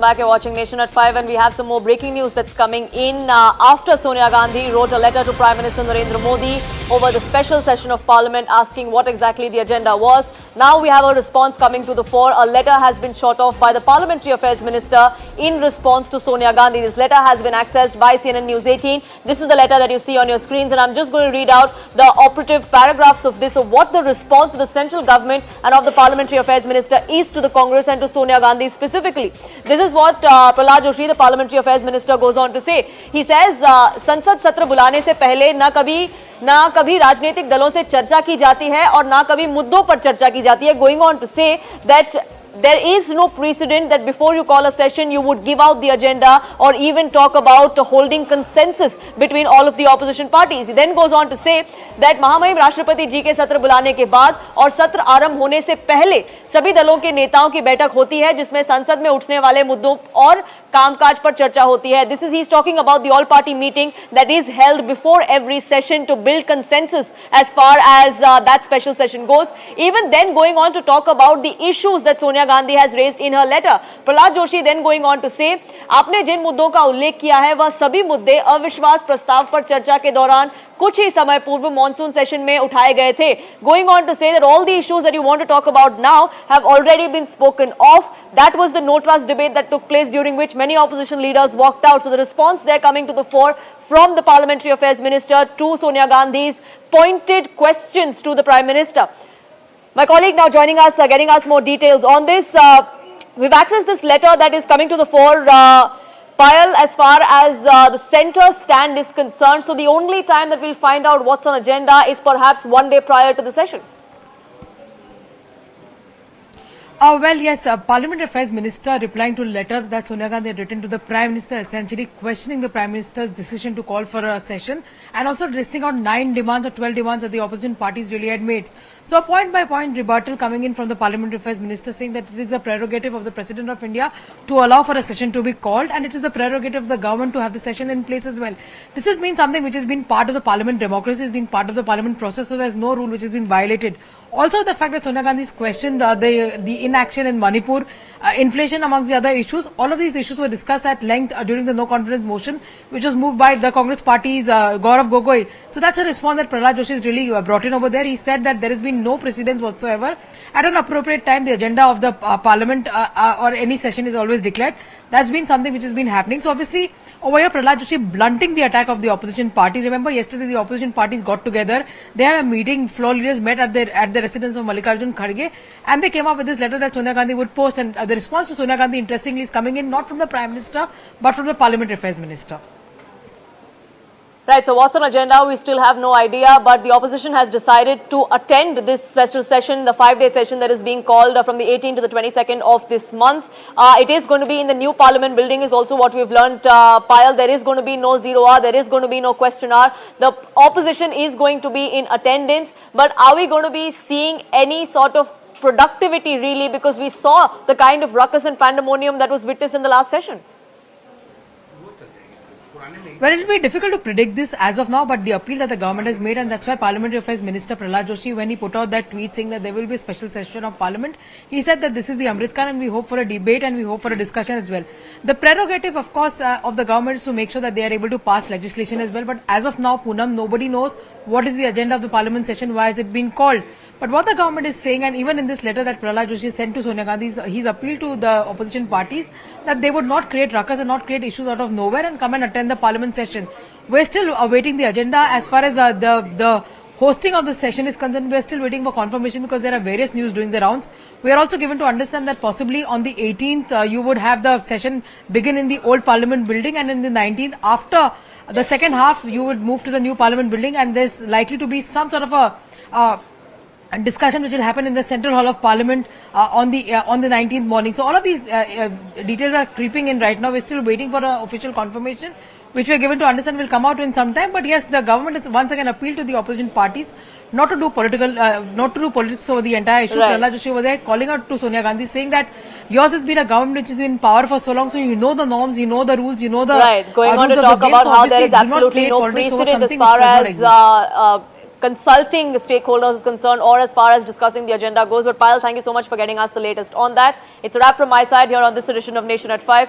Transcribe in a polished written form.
Back, you're watching Nation at 5 and we have some more breaking news that's coming in after Sonia Gandhi wrote a letter to Prime Minister Narendra Modi over the special session of Parliament asking what exactly the agenda was. Now we have a response coming to the fore. A letter has been shot off by the Parliamentary Affairs Minister in response to Sonia Gandhi. This letter has been accessed by CNN News 18. This is the letter that you see on your screens and I'm just going to read out the operative paragraphs of this, of what the response of the central government and of the Parliamentary Affairs Minister is to the Congress and to Sonia Gandhi specifically. This is what Prahlad Joshi, the Parliamentary Affairs Minister, goes on to say. He says, संसद सत्र बुलाने से पहले ना कभी राजनीतिक दलों से चर्चा की जाती है और ना कभी मुद्दों पर चर्चा की जाती है. Going on to say that there is no precedent that before you call a session you would give out the agenda or even talk about holding consensus between all of the opposition parties. He then goes on to say that महामहिम राष्ट्रपति जी के सत्र बुलाने के बाद और सत्र आरंभ होने से पहले सभी दलों के नेताओं की बैठक होती है जिसमें संसद में उठने वाले मुद्दों और कामकाज पर चर्चा होती है. This is he's talking about the all-party meeting that is held before every session to build consensus as far as that special session goes. Even then going on to talk about the issues that Sonia Gandhi has raised in her letter. Prahlad Joshi then going on to say, आपने जिन मुद्दों का उल्लेख किया है वह सभी मुद्दे अविश्वास प्रस्ताव पर चर्चा के दौरान कुछ ही समय पूर्व मॉनसून सेशन में उठाए गए थे. Going on to say that all the issues that you want to talk about now have already been spoken of. That was the no trust debate that took place during which many opposition leaders walked out. So the response there coming to the fore from the Parliamentary Affairs Minister to Sonia Gandhi's pointed questions to the Prime Minister. My colleague now joining us, getting us more details on this. We've accessed this letter that is coming to the fore. Payal, as far as the centre stand is concerned, so the only time that we'll find out what's on agenda is perhaps one day prior to the session. Well, yes, Parliamentary Affairs Minister replying to letters that Sonia Gandhi had written to the Prime Minister, essentially questioning the Prime Minister's decision to call for a session and also listing out 9 demands or 12 demands that the opposition parties really had made. So a point-by-point rebuttal coming in from the Parliamentary Affairs Minister saying that it is the prerogative of the President of India to allow for a session to be called and it is the prerogative of the government to have the session in place as well. This has been something which has been part of the Parliament democracy, has been part of the Parliament process, so there is no rule which has been violated. Also, the fact that Sonia Gandhi's questioned the inaction in Manipur, inflation amongst the other issues, all of these issues were discussed at length during the no confidence motion, which was moved by the Congress party's Gaurav Gogoi. So that's a response that Prahlad Joshi has really brought in over there. He said that there has been no precedence whatsoever. At an appropriate time, the agenda of the Parliament or any session is always declared. That's been something which has been happening. So obviously, over here, Prahlad Joshi blunting the attack of the opposition party. Remember, yesterday the opposition parties got together. They had a meeting. Floor leaders met at the residence of Mallikarjun Kharge, and they came up with this letter that Sonia Gandhi would post. And the response to Sonia Gandhi, interestingly, is coming in not from the Prime Minister, but from the Parliamentary Affairs Minister. Right, so what's on agenda? We still have no idea, but the opposition has decided to attend this special session, the 5-day session that is being called from the 18th to the 22nd of this month. It is going to be in the new Parliament building is also what we've learned, Payal. There is going to be no zero hour, there is going to be no question hour. The opposition is going to be in attendance, but are we going to be seeing any sort of productivity really, because we saw the kind of ruckus and pandemonium that was witnessed in the last session? Well, it will be difficult to predict this as of now, but the appeal that the government has made, and that's why Parliamentary Affairs Minister Prahlad Joshi, when he put out that tweet saying that there will be a special session of Parliament, he said that this is the Amrit Kaal and we hope for a debate and we hope for a discussion as well. The prerogative, of course, of the government is to make sure that they are able to pass legislation as well, but as of now, Poonam, nobody knows what is the agenda of the Parliament session, why is it being called. But what the government is saying, and even in this letter that Prahlad Joshi sent to Sonia Gandhi, he's appealed to the opposition parties that they would not create ruckus and not create issues out of nowhere and come and attend the Parliament session. We're still awaiting the agenda. As far as the hosting of the session is concerned, we're still waiting for confirmation because there are various news doing the rounds. We are also given to understand that possibly on the 18th, you would have the session begin in the old Parliament building, and in the 19th, after the second half, you would move to the new Parliament building, and there's likely to be some sort of a discussion which will happen in the Central Hall of Parliament on the 19th morning. So all of these details are creeping in right now. We're still waiting for an official confirmation, which we are given to understand will come out in some time. But yes, the government has once again appealed to the opposition parties not to do politics over the entire issue. Right. Prahlad Joshi over there calling out to Sonia Gandhi, saying that yours has been a government which has been in power for so long, so you know the norms, you know the rules, you know the right. Going on to talk about how there is absolutely no precedent as far as consulting stakeholders is concerned or as far as discussing the agenda goes. But Payal, thank you so much for getting us the latest on that. It's a wrap from my side here on this edition of Nation at 5.